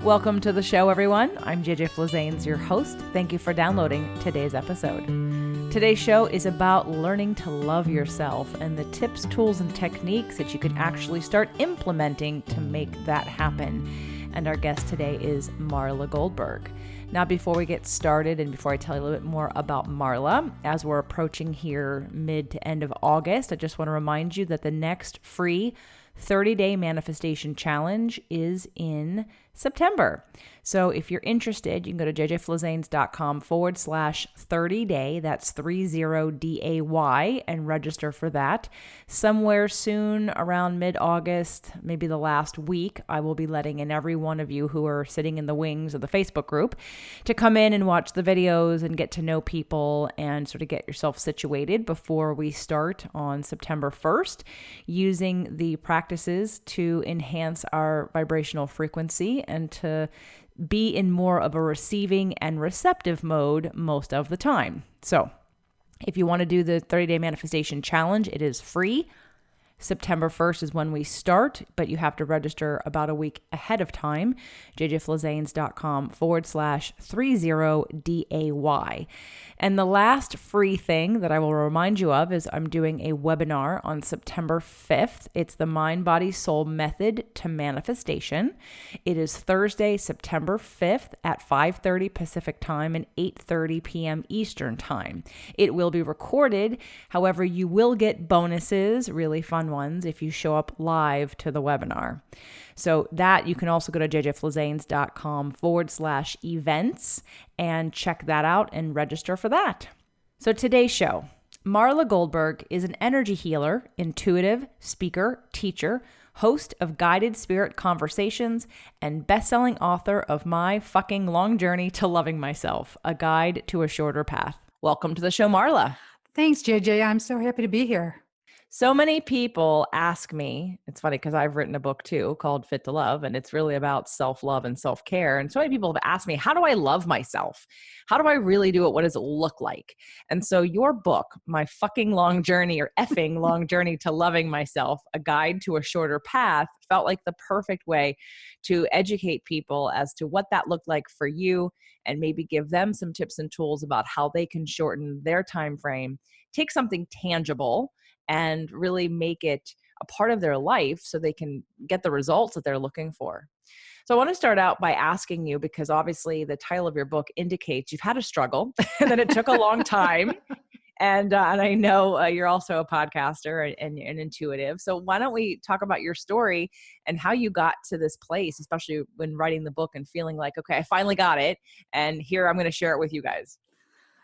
Welcome to the show, everyone. I'm JJ Flazanes, your host. Thank you for downloading today's episode. Today's show is about learning to love yourself and the tips, tools, and techniques that you can actually start implementing to make that happen. And our guest today is Marla Goldberg. Now, before we get started and before I tell you a little bit more about Marla, as we're approaching here mid to end of August, I just want to remind you that the next free 30-day manifestation challenge is in September. So if you're interested, you can go to jjflazanes.com/30day. That's 30DAY and register for that. Somewhere soon around mid-August, maybe the last week, I will be letting in every one of you who are sitting in the wings of the Facebook group to come in and watch the videos and get to know people and sort of get yourself situated before we start on September 1st, using the practices to enhance our vibrational frequency and to be in more of a receiving and receptive mode most of the time. So if you want to do the 30-day manifestation challenge, it is free. September 1st is when we start, but you have to register about a week ahead of time, jjflazanes.com/30DAY. And the last free thing that I will remind you of is I'm doing a webinar on September 5th. It's the Mind, Body, Soul Method to Manifestation. It is Thursday, September 5th at 5:30 Pacific Time and 8:30 p.m. Eastern Time. It will be recorded. However, you will get bonuses, really fun ones, if you show up live to the webinar. So that you can also go to jjflazanes.com/events and check that out and register for that. So today's show, Marla Goldberg is an energy healer, intuitive, speaker, teacher, host of Guided Spirit Conversations, and best-selling author of My Fucking Long Journey to Loving Myself, A Guide to a Shorter Path. Welcome to the show, Marla. Thanks, JJ. I'm so happy to be here. So many people ask me, it's funny because I've written a book too called Fit to Love, and it's really about self-love and self-care. And so many people have asked me, how do I love myself? How do I really do it? What does it look like? And so your book, My Fucking Long Journey or Effing Long Journey to Loving Myself, A Guide to a Shorter Path, felt like the perfect way to educate people as to what that looked like for you and maybe give them some tips and tools about how they can shorten their time frame, take something tangible, and really make it a part of their life so they can get the results that they're looking for. So I want to start out by asking you, because obviously the title of your book indicates you've had a struggle and that it took a long time. And I know you're also a podcaster and intuitive. So why don't we talk about your story and how you got to this place, especially when writing the book and feeling like, okay, I finally got it. And here I'm going to share it with you guys.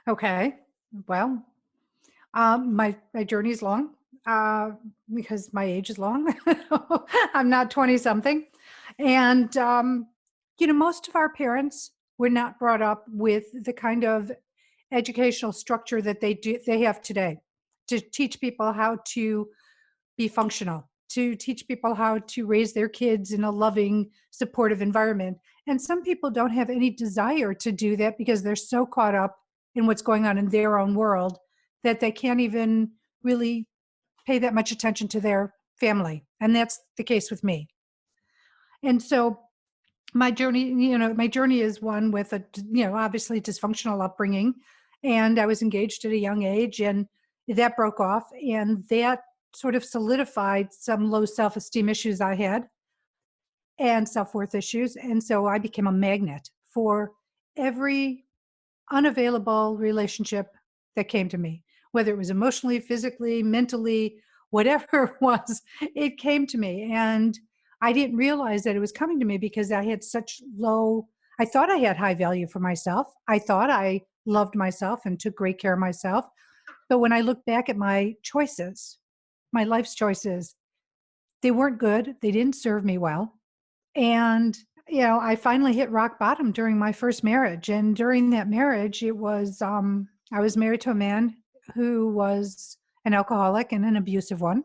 Okay. Well, my journey is long because my age is long. I'm not 20 something. And, most of our parents were not brought up with the kind of educational structure that they have today to teach people how to be functional, to teach people how to raise their kids in a loving, supportive environment. And some people don't have any desire to do that because they're so caught up in what's going on in their own world that they can't even really pay that much attention to their family. And that's the case with me. And so my journey is one with obviously dysfunctional upbringing. And I was engaged at a young age, and that broke off. And that sort of solidified some low self-esteem issues I had and self-worth issues. And so I became a magnet for every unavailable relationship that came to me, whether it was emotionally, physically, mentally, whatever it was, it came to me. And I didn't realize that it was coming to me because I had I thought I had high value for myself. I thought I loved myself and took great care of myself. But when I look back at my choices, my life's choices, they weren't good. They didn't serve me well. And, I finally hit rock bottom during my first marriage. And during that marriage, I was married to a man who was an alcoholic and an abusive one.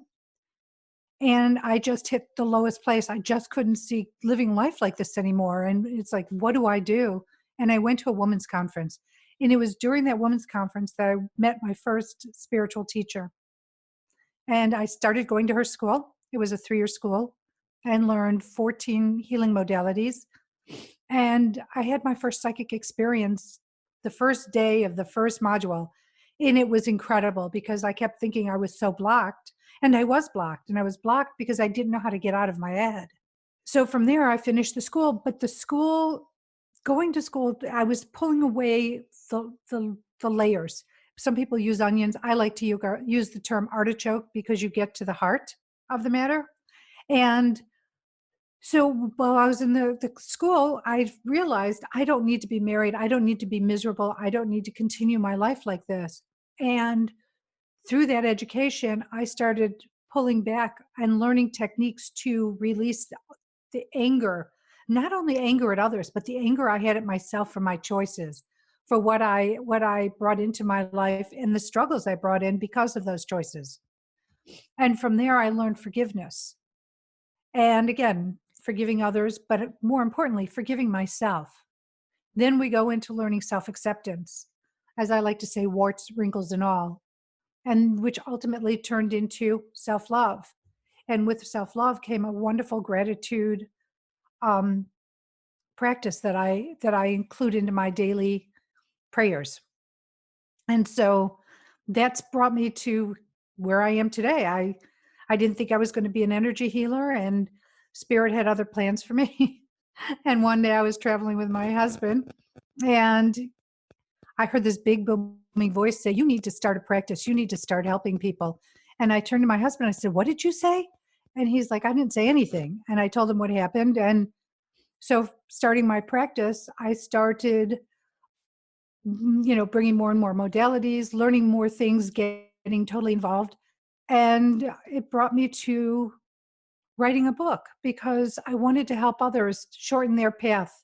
And I just hit the lowest place. I just couldn't see living life like this anymore. And it's like, what do I do? And I went to a women's conference. And it was during that women's conference that I met my first spiritual teacher. And I started going to her school. It was a 3-year school, and learned 14 healing modalities. And I had my first psychic experience the first day of the first module. And it was incredible because I kept thinking I was so blocked. And I was blocked. And I was blocked because I didn't know how to get out of my head. So from there, I finished the school. But the school, going to school, I was pulling away the layers. Some people use onions. I like to use the term artichoke because you get to the heart of the matter. And so while I was in the school, I realized I don't need to be married. I don't need to be miserable. I don't need to continue my life like this. And through that education, I started pulling back and learning techniques to release the anger, not only anger at others, but the anger I had at myself for my choices, for what I brought into my life and the struggles I brought in because of those choices. And from there, I learned forgiveness. And again, forgiving others, but more importantly, forgiving myself. Then we go into learning self acceptance, as I like to say, warts, wrinkles, and all, and which ultimately turned into self love. And with self love came a wonderful gratitude um, practice that I include into my daily prayers. And so that's brought me to where I am today. I didn't think I was going to be an energy healer, and spirit had other plans for me. And one day I was traveling with my husband, and I heard this big booming voice say, "You need to start a practice. You need to start helping people." And I turned to my husband. I said, "What did you say?" And he's like, "I didn't say anything." And I told him what happened. And so starting my practice, I started, bringing more and more modalities, learning more things, getting totally involved. And it brought me to writing a book because I wanted to help others shorten their path,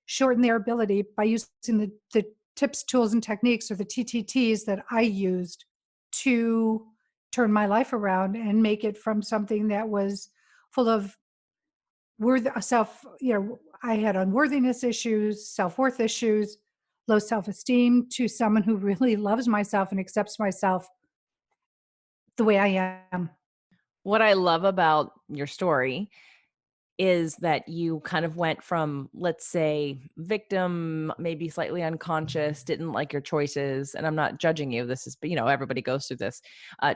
shorten their ability by using the tips, tools, and techniques, or the TTTs that I used to turn my life around and make it from something that was full of self, I had unworthiness issues, self-worth issues, low self-esteem, to someone who really loves myself and accepts myself the way I am. What I love about your story is that you kind of went from, let's say, victim, maybe slightly unconscious, didn't like your choices, and I'm not judging you. This is, everybody goes through this,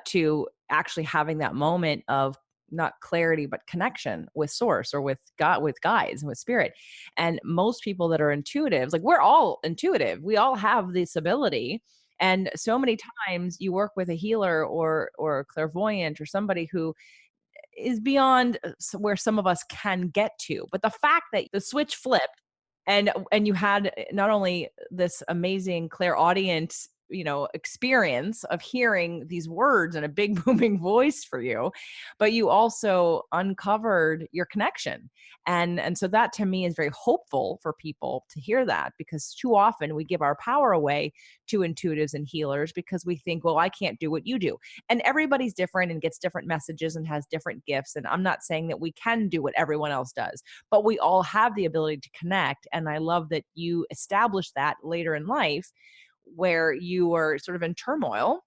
to actually having that moment of not clarity, but connection with source or with God, with guides and with spirit. And most people that are intuitives, like we're all intuitive, we all have this ability. And so many times you work with a healer or a clairvoyant or somebody who is beyond where some of us can get to. But the fact that the switch flipped and you had not only this amazing clairaudient, experience of hearing these words in a big booming voice for you, but you also uncovered your connection. And so that to me is very hopeful for people to hear that, because too often we give our power away to intuitives and healers because we think, well, I can't do what you do. And everybody's different and gets different messages and has different gifts. And I'm not saying that we can do what everyone else does, but we all have the ability to connect. And I love that you established that later in life, where you were sort of in turmoil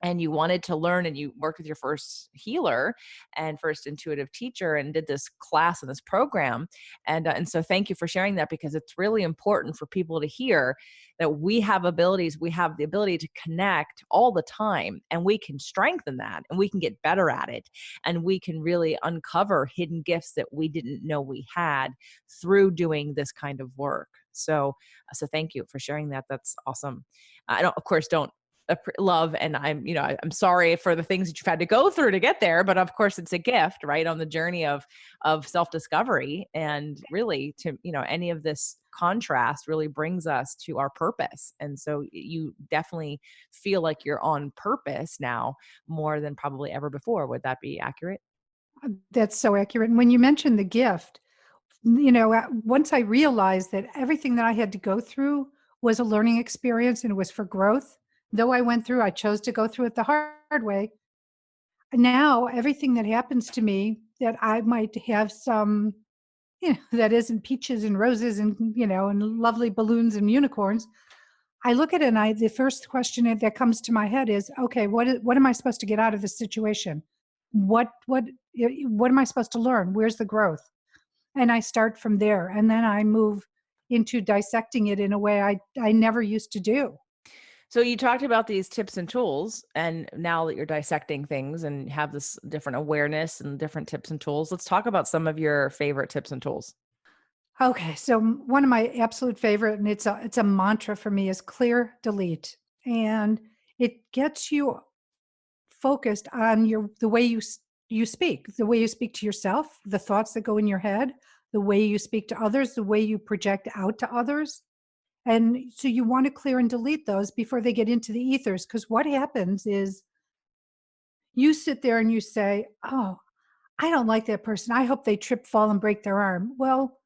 and you wanted to learn, and you worked with your first healer and first intuitive teacher and did this class and this program. And so thank you for sharing that, because it's really important for people to hear that we have abilities, we have the ability to connect all the time, and we can strengthen that and we can get better at it, and we can really uncover hidden gifts that we didn't know we had through doing this kind of work. So thank you for sharing that. That's awesome. I don't, of course, don't love, and I'm sorry for the things that you've had to go through to get there, but of course it's a gift, right, on the journey of self-discovery. And really, to any of this contrast really brings us to our purpose. And so you definitely feel like you're on purpose now more than probably ever before. Would that be accurate? That's so accurate. And when you mentioned the gift, once I realized that everything that I had to go through was a learning experience and it was for growth, though I chose to go through it the hard way. Now, everything that happens to me that I might have some, that isn't peaches and roses and lovely balloons and unicorns, I look at it and the first question that comes to my head is, okay, what am I supposed to get out of this situation? What am I supposed to learn? Where's the growth? And I start from there. And then I move into dissecting it in a way I never used to do. So you talked about these tips and tools, and now that you're dissecting things and have this different awareness and different tips and tools, let's talk about some of your favorite tips and tools. Okay, so one of my absolute favorite, and it's a mantra for me, is clear, delete, and it gets you focused on the way you speak, the way you speak to yourself, the thoughts that go in your head, the way you speak to others, the way you project out to others. And so you want to clear and delete those before they get into the ethers. Because what happens is you sit there and you say, "Oh, I don't like that person. I hope they trip, fall, and break their arm." Well,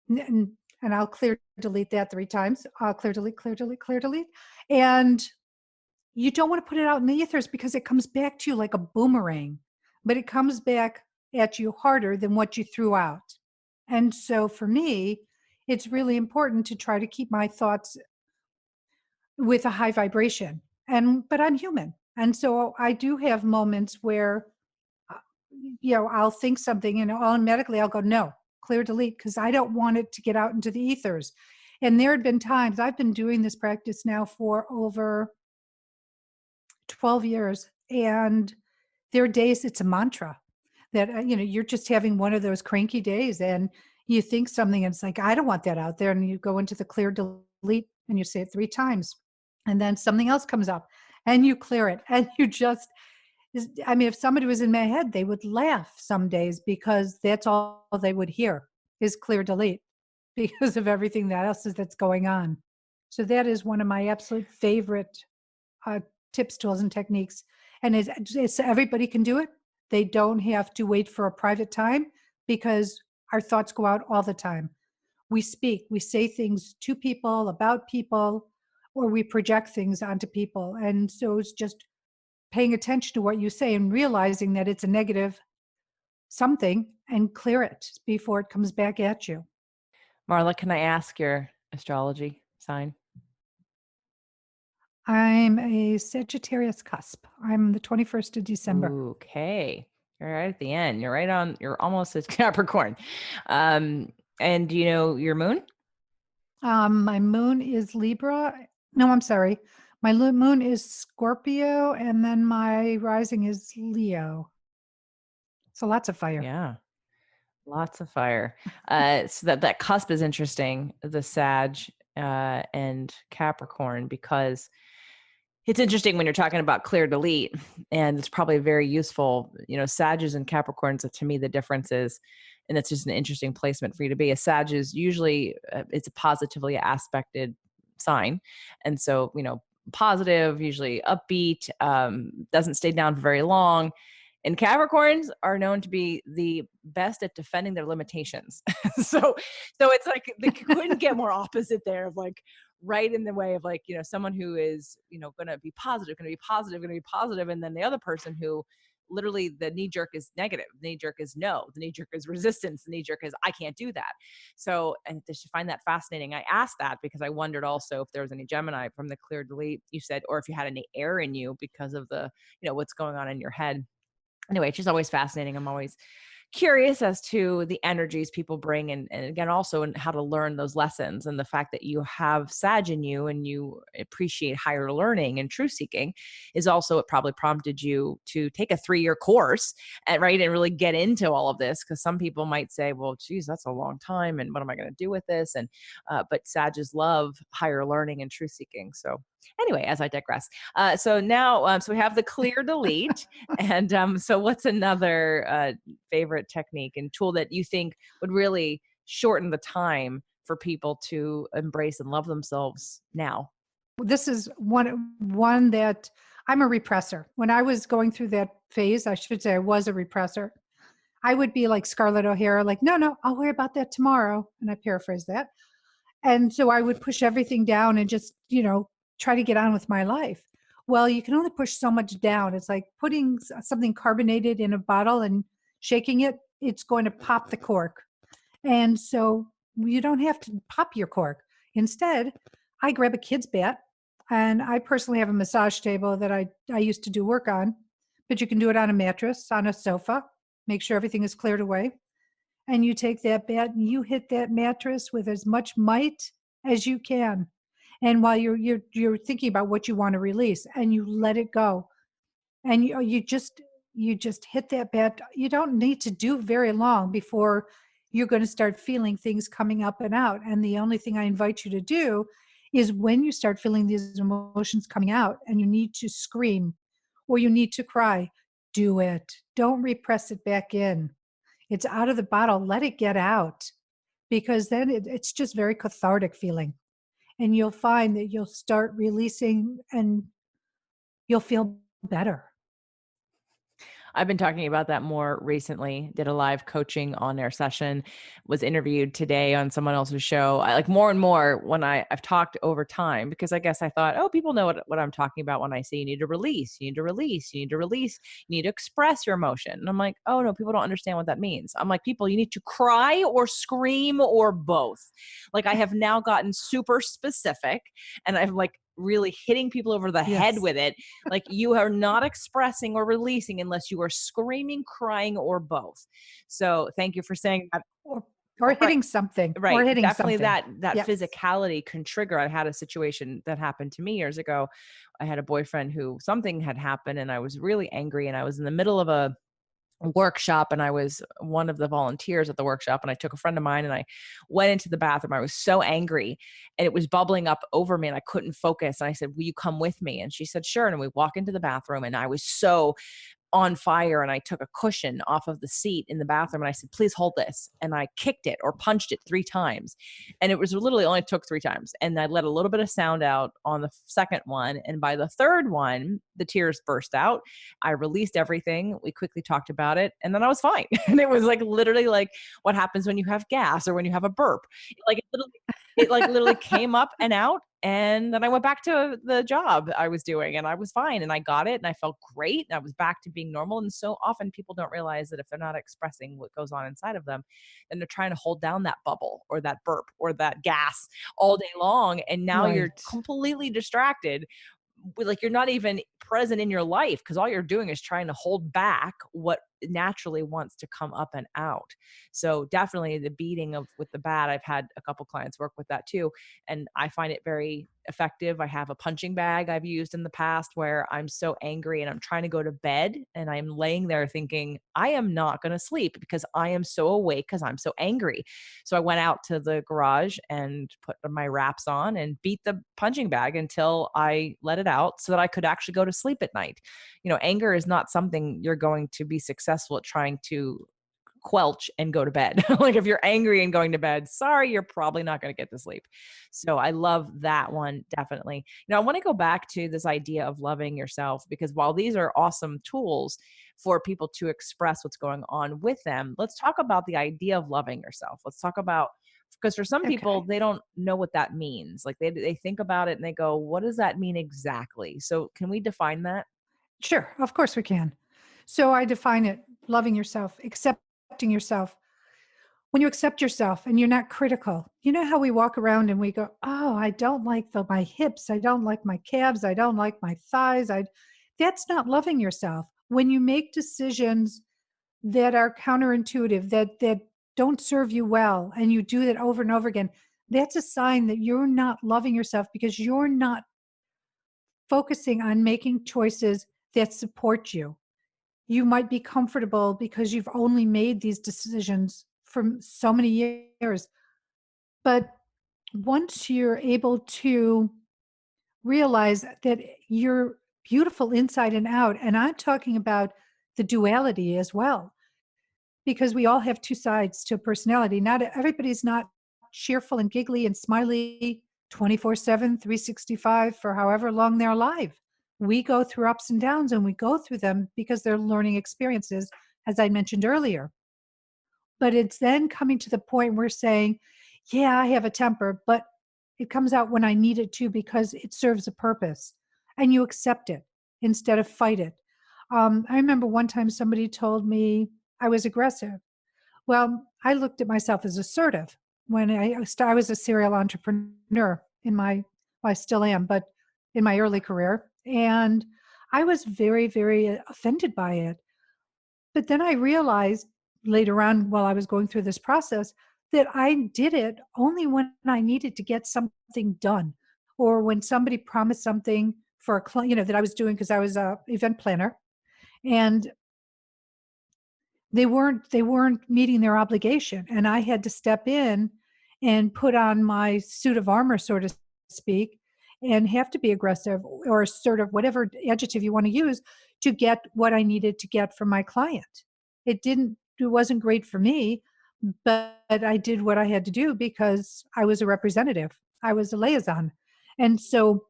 and I'll clear delete that 3 times. I'll clear delete, clear delete, clear delete. And you don't want to put it out in the ethers because it comes back to you like a boomerang, but it comes back at you harder than what you threw out. And so for me, it's really important to try to keep my thoughts with a high vibration. But I'm human. And so I do have moments where uh, I'll think something and automatically I'll go, no, clear delete, because I don't want it to get out into the ethers. And there had been times I've been doing this practice now for over 12 years. And there are days it's a mantra that, you're just having one of those cranky days and you think something and it's like, I don't want that out there. And you go into the clear delete and you say it 3 times. And then something else comes up and you clear it. And you just, I mean, if somebody was in my head, they would laugh some days because that's all they would hear is clear delete because of everything that else is that's going on. So that is one of my absolute favorite uh, tips, tools, and techniques. And it's everybody can do it. They don't have to wait for a private time because our thoughts go out all the time. We speak, we say things to people, about people, or we project things onto people. And so it's just paying attention to what you say and realizing that it's a negative something and clear it before it comes back at you. Marla, can I ask your astrology sign? I'm a Sagittarius cusp. I'm the 21st of December. Okay. You're right at the end. You're almost at Capricorn. Um, and do you know your moon? My moon is Libra. No, I'm sorry. My moon is Scorpio, and then my rising is Leo. So lots of fire. Yeah. Lots of fire. So that cusp is interesting, the Sag and Capricorn, because it's interesting when you're talking about clear delete, and it's probably very useful. Sages and Capricorns, to me, the difference is, and it's just an interesting placement for you to be. A Sag is usually it's a positively aspected sign, and so positive, usually upbeat, doesn't stay down for very long. And Capricorns are known to be the best at defending their limitations. so so it's like they couldn't get more opposite there, of like right in the way of like, someone who is, going to be positive, going to be positive, going to be positive. And then the other person who literally the knee jerk is negative. The knee jerk is no. The knee jerk is resistance. The knee jerk is I can't do that. So, and just find that fascinating. I asked that because I wondered also if there was any Gemini from the clear delete you said, or if you had any air in you because of the, what's going on in your head. Anyway, it's just always fascinating. I'm always curious as to the energies people bring, and again also in how to learn those lessons, and the fact that you have Sag in you and you appreciate higher learning and truth seeking is also what probably prompted you to take a 3-year course and right and really get into all of this, because some people might say, well, geez, that's a long time and what am I going to do with this, and but Sages love higher learning and truth seeking. So anyway, as I digress, so now so we have the clear delete. And so what's another favorite technique and tool that you think would really shorten the time for people to embrace and love themselves now? This is one that I'm a repressor. When I was going through that phase, I should say I was a repressor. I would be like Scarlett O'Hara, like, no, no, I'll worry about that tomorrow. And I paraphrase that. And so I would push everything down and just, try to get on with my life. Well, you can only push so much down. It's like putting something carbonated in a bottle and shaking it, it's going to pop the cork. And so you don't have to pop your cork. Instead, I grab a kid's bat, and I personally have a massage table that I used to do work on, but you can do it on a mattress, on a sofa, make sure everything is cleared away. and you take that bat and you hit that mattress with as much might as you can. And while you're thinking about what you want to release, and you let it go, and you just hit that bat. You don't need to do very long before you're going to start feeling things coming up and out. And the only thing I invite you to do is, when you start feeling these emotions coming out and you need to scream or you need to cry, do it. Don't repress it back in. It's out of the bottle. Let it get out, because then it's just very cathartic feeling. And you'll find that you'll start releasing and you'll feel better. I've been talking about that more recently. Did a live coaching on air session, was interviewed today on someone else's show. I like more and more when I've talked over time, because I guess I thought, oh, people know what I'm talking about when I say you need to release, you need to release, you need to release, you need to express your emotion. And I'm like, oh no, people don't understand what that means. I'm like, people, you need to cry or scream or both. Like, I have now gotten super specific, and I'm like really hitting people over the head Yes. with it. Like, you are not expressing or releasing unless you are screaming, crying, or both. So thank you for saying that. Or or Right. hitting something, or Right. hitting Definitely something. that Yes. physicality can trigger. I had a situation that happened to me years ago. I had a boyfriend who something had happened and I was really angry, and I was in the middle of a workshop, and I was one of the volunteers at the workshop, and I took a friend of mine and I went into the bathroom. I was so angry and it was bubbling up over me and I couldn't focus. And I said, will you come with me? And she said, sure. And we walk into the bathroom, and I was so on fire, and I took a cushion off of the seat in the bathroom and I said, please hold this. And I kicked it or punched it 3 times. And it was literally only took 3 times. And I let a little bit of sound out on the second one. And by the third one, the tears burst out. I released everything. We quickly talked about it. And then I was fine. And it was like literally like what happens when you have gas or when you have a burp. Like it literally came up and out. And then I went back to the job I was doing, and I was fine, and I got it, and I felt great, and I was back to being normal. And so often people don't realize that if they're not expressing what goes on inside of them, then they're trying to hold down that bubble or that burp or that gas all day long. And now you're Right. completely distracted, like you're not even present in your life, because all you're doing is trying to hold back what naturally wants to come up and out. So definitely the beating of with the bat, I've had a couple clients work with that too, and I find it very effective. I have a punching bag I've used in the past where I'm so angry and I'm trying to go to bed, and I'm laying there thinking I am not going to sleep because I am so awake because I'm so angry. So I went out to the garage and put my wraps on and beat the punching bag until I let it out so that I could actually go to sleep at night. Anger is not something you're going to be successful at trying to quelch and go to bed. Like, if you're angry and going to bed, sorry, you're probably not going to get to sleep. So I love that one, definitely. I want to go back to this idea of loving yourself, because while these are awesome tools for people to express what's going on with them, let's talk about the idea of loving yourself. Let's talk about, because for some people, Okay. they don't know what that means. Like, they think about it and they go, what does that mean exactly? So can we define that? Sure. Of course we can. So I define it: loving yourself, accepting yourself. When you accept yourself and you're not critical, you know how we walk around and we go, "Oh, I don't like my hips. I don't like my calves. I don't like my thighs." That's not loving yourself. When you make decisions that are counterintuitive, that don't serve you well, and you do that over and over again, that's a sign that you're not loving yourself, because you're not focusing on making choices that support you. You might be comfortable because you've only made these decisions for so many years. But once you're able to realize that you're beautiful inside and out, and I'm talking about the duality as well, because we all have two sides to a personality. Not everybody's not cheerful and giggly and smiley 24/7, 365 for however long they're alive. We go through ups and downs, and we go through them because they're learning experiences, as I mentioned earlier. But it's then coming to the point where saying, yeah, I have a temper, but it comes out when I need it to because it serves a purpose. And you accept it instead of fight it. I remember one time somebody told me I was aggressive. Well, I looked at myself as assertive when I was a serial entrepreneur in my, well, I still am, but in my early career. And I was very, very offended by it. But then I realized later on while I was going through this process that I did it only when I needed to get something done, or when somebody promised something for a client, that I was doing because I was a event planner, and they weren't meeting their obligation, and I had to step in and put on my suit of armor, so to speak, and have to be aggressive or assertive, whatever adjective you want to use, to get what I needed to get from my client. It wasn't great for me, but I did what I had to do because I was a representative. I was a liaison. And so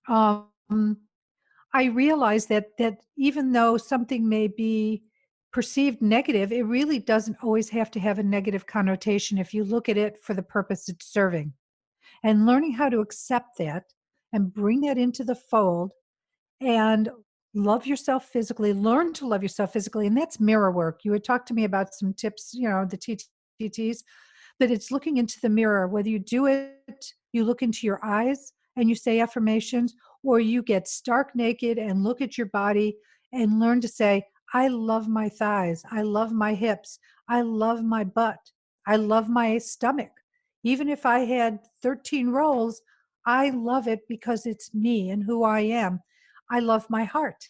um I realize that even though something may be perceived negative, it really doesn't always have to have a negative connotation if you look at it for the purpose it's serving. And learning how to accept that and bring that into the fold and love yourself physically, learn to love yourself physically. And that's mirror work. You had talked to me about some tips, the TTTs, but it's looking into the mirror. Whether you do it, you look into your eyes and you say affirmations, or you get stark naked and look at your body and learn to say, I love my thighs. I love my hips. I love my butt. I love my stomach. Even if I had 13 rolls, I love it because it's me and who I am. I love my heart.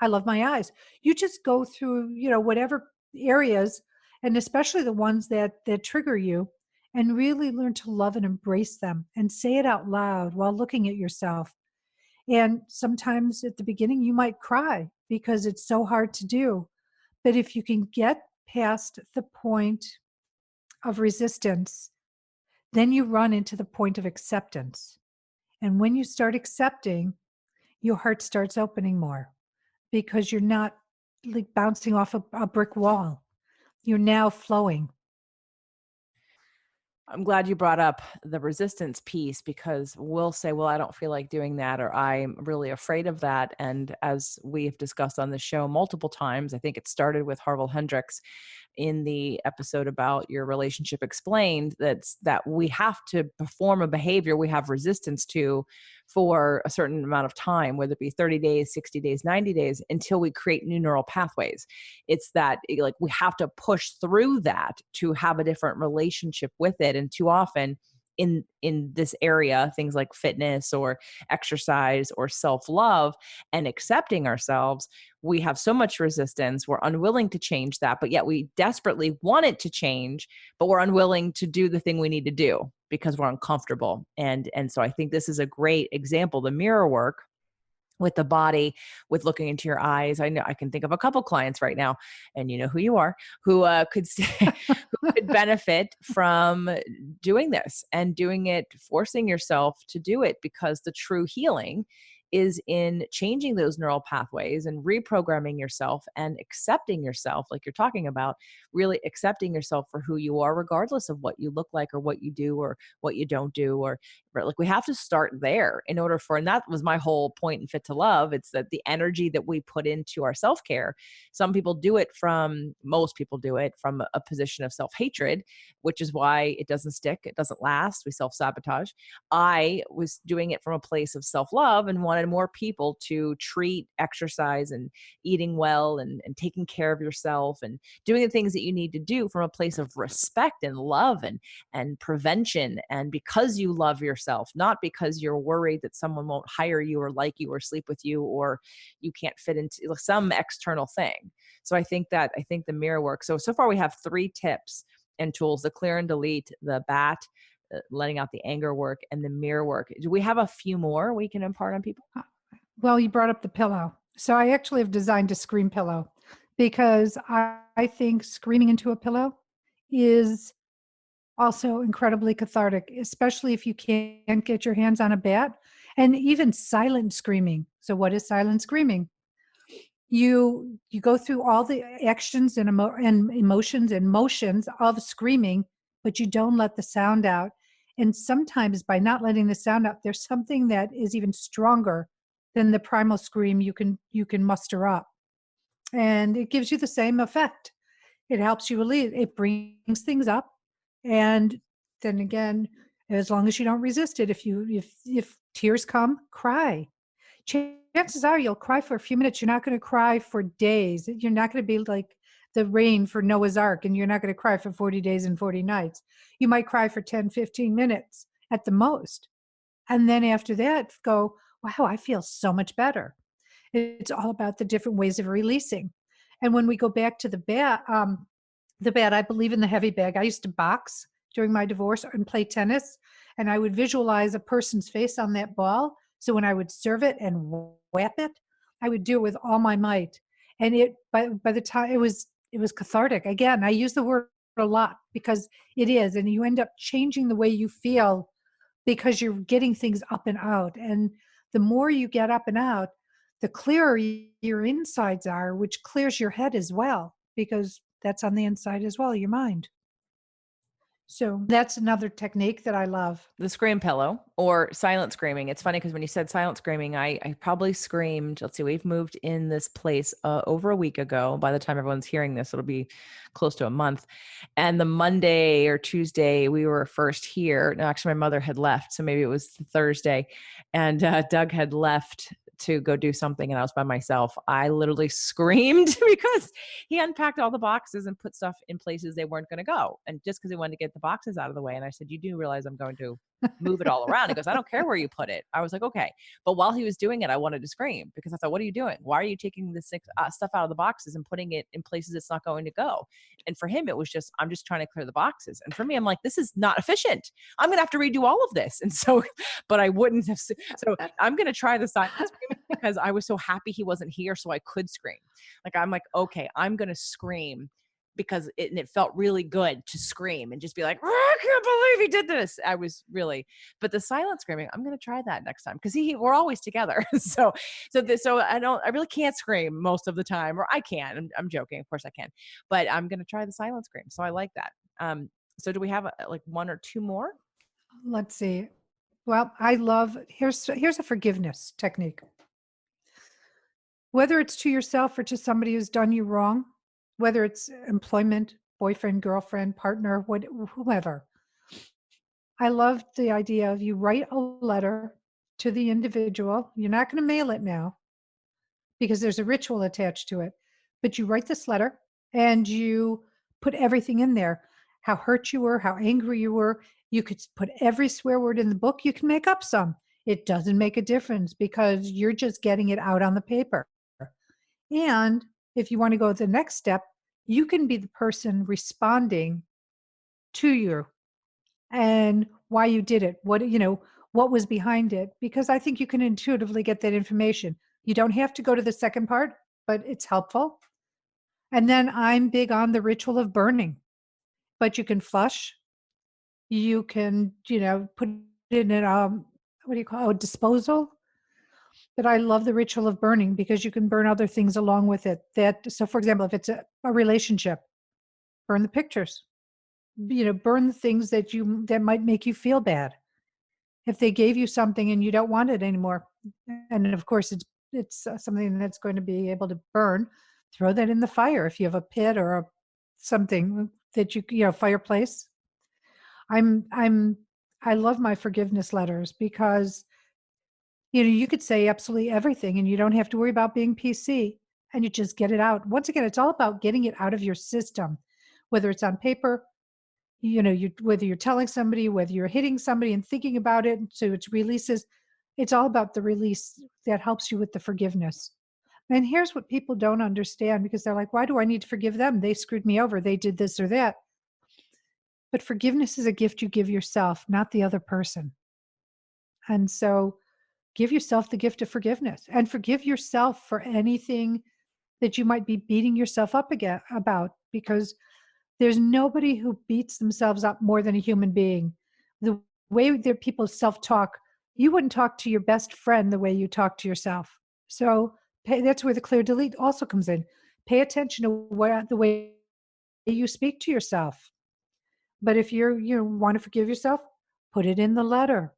I love my eyes. You just go through, whatever areas, and especially the ones that trigger you, and really learn to love and embrace them and say it out loud while looking at yourself. And sometimes at the beginning you might cry because it's so hard to do. But if you can get past the point of resistance, then you run into the point of acceptance. And when you start accepting, your heart starts opening more because you're not like bouncing off a brick wall. You're now flowing. I'm glad you brought up the resistance piece because we'll say, well, I don't feel like doing that, or I'm really afraid of that. And as we have discussed on the show multiple times, I think it started with Harville Hendricks in the episode about your relationship explained, that we have to perform a behavior we have resistance to for a certain amount of time, whether it be 30 days, 60 days, 90 days, until we create new neural pathways. It's that like we have to push through that to have a different relationship with it. And too often in this area, things like fitness or exercise or self-love and accepting ourselves, we have so much resistance. We're unwilling to change that, but yet we desperately want it to change, but we're unwilling to do the thing we need to do because we're uncomfortable. And so I think this is a great example, the mirror work with the body, with looking into your eyes. I know I can think of a couple clients right now, and you know who you are, who who could benefit from doing this and doing it, forcing yourself to do it, because the true healing is in changing those neural pathways and reprogramming yourself and accepting yourself, like you're talking about, really accepting yourself for who you are, regardless of what you look like or what you do or what you don't do, or like we have to start there in order for, and that was my whole point in Fit to Love. It's that the energy that we put into our self-care, most people do it from a position of self-hatred, which is why it doesn't stick, it doesn't last, we self-sabotage. I was doing it from a place of self-love and wanted more people to treat exercise and eating well and taking care of yourself and doing the things that you need to do from a place of respect and love and prevention, and because you love yourself, not because you're worried that someone won't hire you or like you or sleep with you or you can't fit into some external thing. So I think the mirror work. So far we have 3 tips and tools: the clear and delete, the bat, letting out the anger work, and the mirror work. Do we have a few more we can impart on people? Well, you brought up the pillow. So I actually have designed a scream pillow because I think screaming into a pillow is also incredibly cathartic, especially if you can't get your hands on a bat, and even silent screaming. So what is silent screaming? You go through all the actions and emotions and motions of screaming, but you don't let the sound out. And sometimes by not letting the sound out, there's something that is even stronger than the primal scream you can muster up, and it gives you the same effect. It helps you release. It brings things up, and then again, as long as you don't resist it, if tears come, cry. Chances are you'll cry for a few minutes. You're not going to cry for days. You're not going to be like the rain for Noah's Ark, and you're not going to cry for 40 days and 40 nights. You might cry for 10, 15 minutes at the most. And then after that, go, wow, I feel so much better. It's all about the different ways of releasing. And when we go back to the bat, I believe in the heavy bag. I used to box during my divorce and play tennis, and I would visualize a person's face on that ball. So when I would serve it and whap it, I would do it with all my might. And by the time it was cathartic. Again, I use the word a lot because it is, and you end up changing the way you feel because you're getting things up and out. And the more you get up and out, the clearer your insides are, which clears your head as well, because that's on the inside as well, your mind. So that's another technique that I love. The scream pillow or silent screaming. It's funny because when you said silent screaming, I probably screamed. Let's see, we've moved in this place over a week ago. By the time everyone's hearing this, it'll be close to a month. And the Monday or Tuesday we were first here. No, actually, my mother had left, so maybe it was Thursday, and Doug had left to go do something, and I was by myself. I literally screamed because he unpacked all the boxes and put stuff in places they weren't going to go. And just because he wanted to get the boxes out of the way. And I said, you do realize I'm going to move it all around. He goes, I don't care where you put it. I was like, okay. But while he was doing it, I wanted to scream because I thought, what are you doing? Why are you taking this stuff out of the boxes and putting it in places it's not going to go? And for him, it was just, I'm just trying to clear the boxes. And for me, I'm like, this is not efficient. I'm going to have to redo all of this. And so, but I wouldn't have. So I'm going to try the silent screaming because I was so happy he wasn't here so I could scream. Like, I'm like, okay, I'm going to scream because it felt really good to scream and just be like, oh, I can't believe he did this. I was really, but the silent screaming, I'm going to try that next time because we're always together. So I really can't scream most of the time, or I can. I'm joking. Of course I can, but I'm going to try the silent scream. So I like that. So do we have like one or two more? Let's see. Well, here's a forgiveness technique. Whether it's to yourself or to somebody who's done you wrong, whether it's employment, boyfriend, girlfriend, partner, whoever. I love the idea of you write a letter to the individual. You're not going to mail it now because there's a ritual attached to it, but you write this letter and you put everything in there. How hurt you were, how angry you were. You could put every swear word in the book. You can make up some. It doesn't make a difference because you're just getting it out on the paper. And if you want to go to the next step, you can be the person responding to you and why you did it. What was behind it? Because I think you can intuitively get that information. You don't have to go to the second part, but it's helpful. And then I'm big on the ritual of burning, but you can flush. You can, put it in what do you call it, disposal. But I love the ritual of burning because you can burn other things along with it. So for example, if it's a relationship, burn the pictures. Burn the things that might make you feel bad. If they gave you something and you don't want it anymore, and of course it's something that's going to be able to burn, throw that in the fire. If you have a pit or something that fireplace. I love my forgiveness letters because you could say absolutely everything and you don't have to worry about being PC, and you just get it out. Once again, it's all about getting it out of your system, whether it's on paper, whether you're telling somebody, whether you're hitting somebody and thinking about it, so it releases. It's all about the release that helps you with the forgiveness. And here's what people don't understand, because they're like, why do I need to forgive them? They screwed me over. They did this or that. But forgiveness is a gift you give yourself, not the other person. And so give yourself the gift of forgiveness and forgive yourself for anything that you might be beating yourself up about, because there's nobody who beats themselves up more than a human being. The way that people self-talk, you wouldn't talk to your best friend the way you talk to yourself. So that's where the clear delete also comes in. Pay attention to the way you speak to yourself. But if you want to forgive yourself, put it in the letter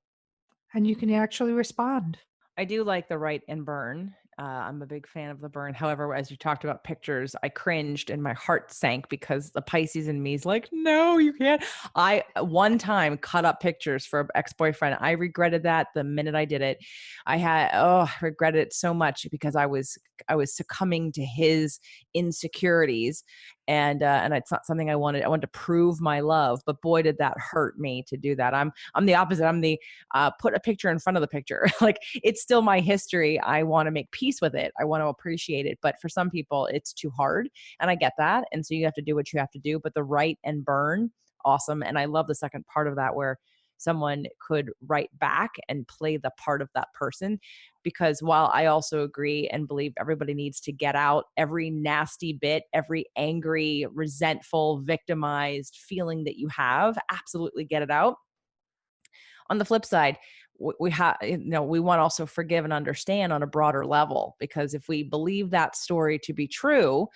and you can actually respond. I do like the write and burn. I'm a big fan of the burn. However, as you talked about pictures, I cringed and my heart sank because the Pisces in me is like, no, you can't. I one time cut up pictures for an ex-boyfriend. I regretted that the minute I did it. I regretted it so much because I was succumbing to his insecurities. and it's not something I wanted. I wanted to prove my love, but boy, did that hurt me to do that. I'm the opposite. I'm the put a picture in front of the picture. Like, it's still my history. I want to make peace with it. I want to appreciate it. But for some people, it's too hard, and I get that. And so you have to do what you have to do. But the write and burn, awesome. And I love the second part of that, where someone could write back and play the part of that person. Because while I also agree and believe everybody needs to get out every nasty bit, every angry, resentful, victimized feeling that you have, absolutely get it out. On the flip side, we have, we want to also forgive and understand on a broader level, because if we believe that story to be true,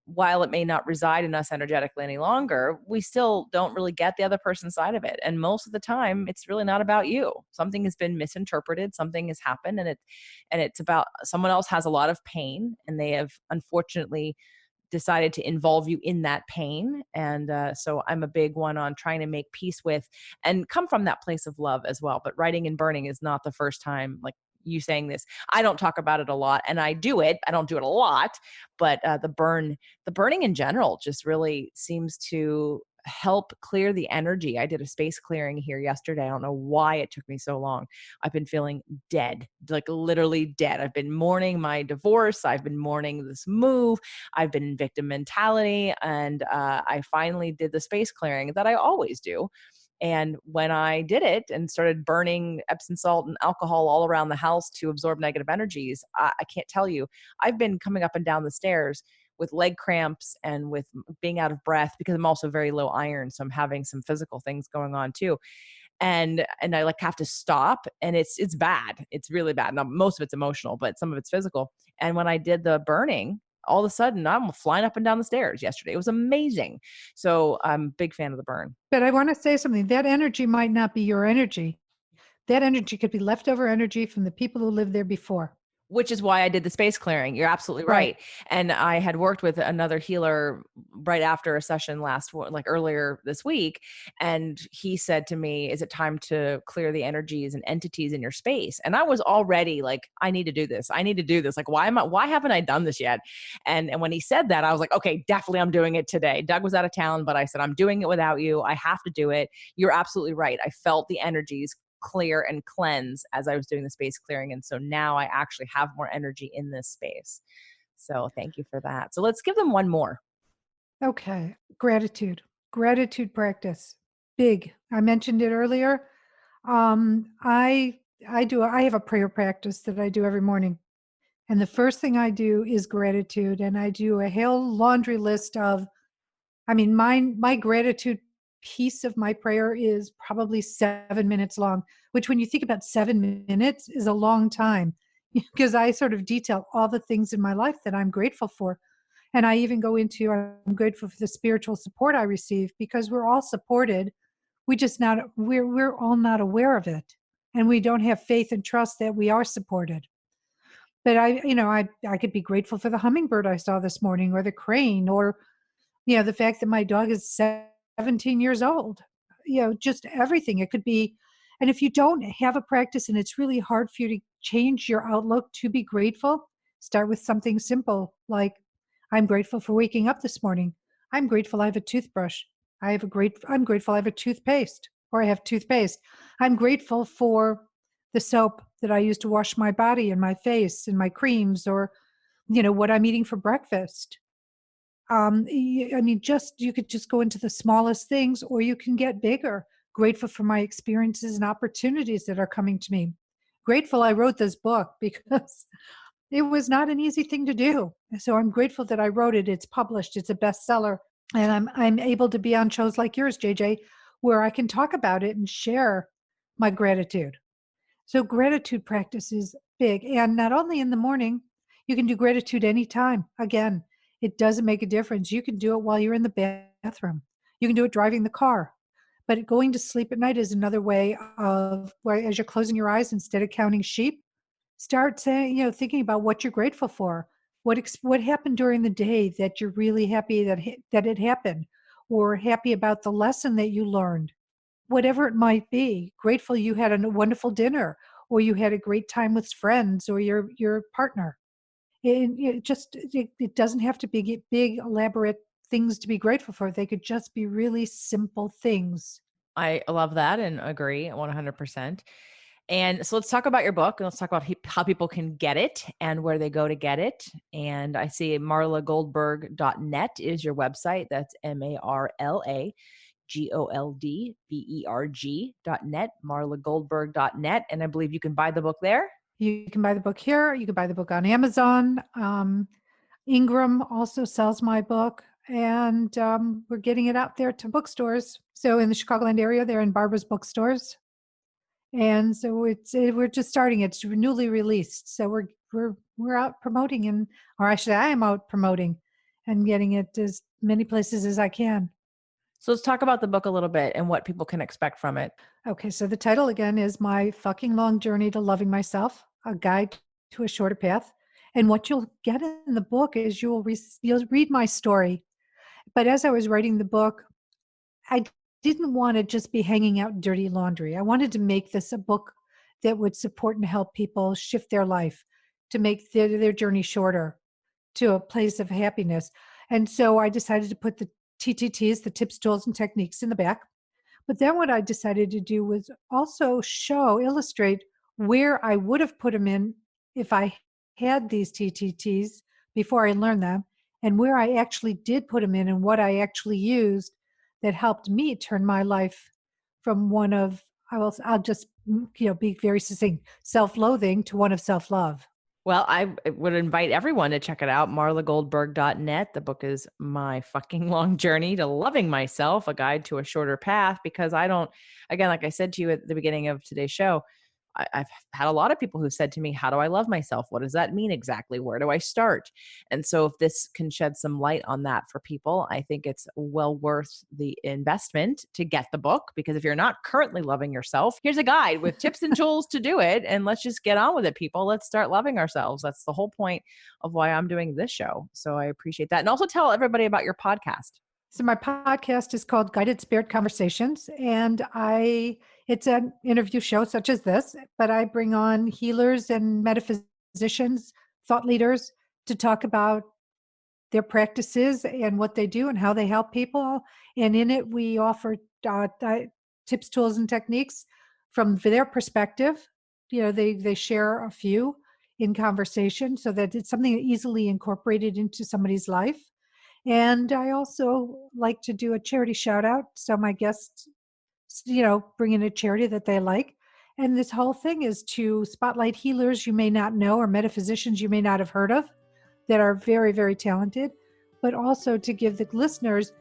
while it may not reside in us energetically any longer, we still don't really get the other person's side of it. And most of the time, it's really not about you. Something has been misinterpreted, something has happened, and it's about someone else has a lot of pain, and they have unfortunately decided to involve you in that pain. And so I'm a big one on trying to make peace with and come from that place of love as well. But writing and burning is not the first time, like you saying this. I don't talk about it a lot, and I do it. I don't do it a lot, but the burning in general just really seems to help clear the energy. I did a space clearing here yesterday. I don't know why it took me so long. I've been feeling dead, like literally dead. I've been mourning my divorce. I've been mourning this move. I've been in victim mentality. And I finally did the space clearing that I always do. And when I did it and started burning Epsom salt and alcohol all around the house to absorb negative energies, I can't tell you, I've been coming up and down the stairs with leg cramps and with being out of breath, because I'm also very low iron. So I'm having some physical things going on too. And I like have to stop, and it's bad. It's really bad. Now, most of it's emotional, but some of it's physical. And when I did the burning, all of a sudden I'm flying up and down the stairs yesterday. It was amazing. So I'm a big fan of the burn. But I want to say something. That energy might not be your energy. That energy could be leftover energy from the people who lived there before. Which is why I did the space clearing. You're absolutely Right. right. And I had worked with another healer right after a session like earlier this week. And he said to me, "Is it time to clear the energies and entities in your space?" And I was already like, I need to do this. I need to do this. Like, why haven't I done this yet? And when he said that, I was like, okay, definitely I'm doing it today. Doug was out of town, but I said, I'm doing it without you. I have to do it. You're absolutely right. I felt the energies clear and cleanse as I was doing the space clearing. And so now I actually have more energy in this space. So thank you for that. So let's give them one more. Okay. Gratitude. Gratitude practice. Big. I mentioned it earlier. I have a prayer practice that I do every morning. And the first thing I do is gratitude. And I do a whole laundry list of, I mean, my gratitude piece of my prayer is probably 7 minutes long, which when you think about 7 minutes is a long time because I sort of detail all the things in my life that I'm grateful for. And I even go into, I'm grateful for the spiritual support I receive because we're all supported. We're all not aware of it. And we don't have faith and trust that we are supported. But I could be grateful for the hummingbird I saw this morning, or the crane, or the fact that my dog is 17 years old. Just everything. It could be, and if you don't have a practice and it's really hard for you to change your outlook to be grateful, start with something simple like, I'm grateful for waking up this morning. I'm grateful I have a toothbrush. I'm grateful I have a toothpaste, or I have toothpaste. I'm grateful for the soap that I use to wash my body and my face and my creams, or what I'm eating for breakfast. I mean, you could just go into the smallest things, or you can get bigger. Grateful for my experiences and opportunities that are coming to me. Grateful I wrote this book because it was not an easy thing to do. So I'm grateful that I wrote it. It's published. It's a bestseller, and I'm able to be on shows like yours, JJ, where I can talk about it and share my gratitude. So gratitude practice is big. And not only in the morning, you can do gratitude anytime. Again, it doesn't make a difference. You can do it while you're in the bathroom. You can do it driving the car. But going to sleep at night is another way of where, as you're closing your eyes, instead of counting sheep, start saying, thinking about what you're grateful for. What happened during the day that you're really happy that it happened, or happy about the lesson that you learned, whatever it might be. Grateful you had a wonderful dinner, or you had a great time with friends or your partner. And it doesn't have to be big, elaborate things to be grateful for. They could just be really simple things. I love that and agree 100%. And so let's talk about your book and let's talk about how people can get it and where they go to get it. And I see marlagoldberg.net is your website. That's MarlaGoldberg.net, marlagoldberg.net. And I believe you can buy the book there. You can buy the book here. You can buy the book on Amazon. Ingram also sells my book, and we're getting it out there to bookstores. So in the Chicagoland area, they're in Barbara's bookstores, and so we're just starting. It's newly released, so we're out promoting, and or I should say, I am out promoting and getting it as many places as I can. So let's talk about the book a little bit and what people can expect from it. Okay, so the title again is My Fucking Long Journey to Loving Myself, a guide to a shorter path. And what you'll get in the book is you'll read my story. But as I was writing the book, I didn't want to just be hanging out dirty laundry. I wanted to make this a book that would support and help people shift their life, to make their journey shorter to a place of happiness. And so I decided to put the TTTs, the tips, tools, and techniques in the back. But then what I decided to do was also illustrate where I would have put them in if I had these TTTs before I learned them, and where I actually did put them in and what I actually used that helped me turn my life from one of, I'll just, be very succinct, self-loathing to one of self-love. Well, I would invite everyone to check it out, marlagoldberg.net. The book is My Fucking Long Journey to Loving Myself, a guide to a shorter path, because again, like I said to you at the beginning of today's show, I've had a lot of people who said to me, how do I love myself? What does that mean exactly? Where do I start? And so if this can shed some light on that for people, I think it's well worth the investment to get the book, because if you're not currently loving yourself, here's a guide with tips and tools to do it. And let's just get on with it, people. Let's start loving ourselves. That's the whole point of why I'm doing this show. So I appreciate that. And also tell everybody about your podcast. So my podcast is called Guided Spirit Conversations, and it's an interview show such as this, but I bring on healers and metaphysicians, thought leaders to talk about their practices and what they do and how they help people. And in it, we offer tips, tools, and techniques from their perspective. They share a few in conversation so that it's something easily incorporated into somebody's life. And I also like to do a charity shout out. So my guests, bring in a charity that they like. And this whole thing is to spotlight healers you may not know or metaphysicians you may not have heard of that are very, very talented, but also to give the listeners,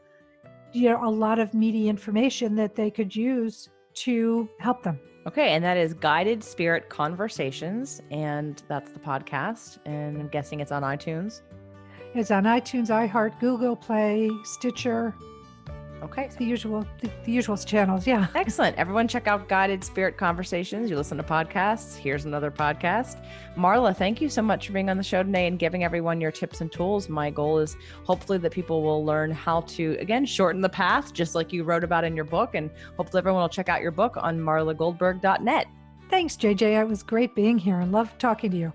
a lot of meaty information that they could use to help them. Okay, and that is Guided Spirit Conversations, and that's the podcast, and I'm guessing it's on iTunes. It's on iTunes, iHeart, Google Play, Stitcher. Okay. The usual channels, yeah. Excellent. Everyone check out Guided Spirit Conversations. You listen to podcasts. Here's another podcast. Marla, thank you so much for being on the show today and giving everyone your tips and tools. My goal is hopefully that people will learn how to, again, shorten the path, just like you wrote about in your book. And hopefully everyone will check out your book on marlagoldberg.net. Thanks, JJ. It was great being here and love talking to you.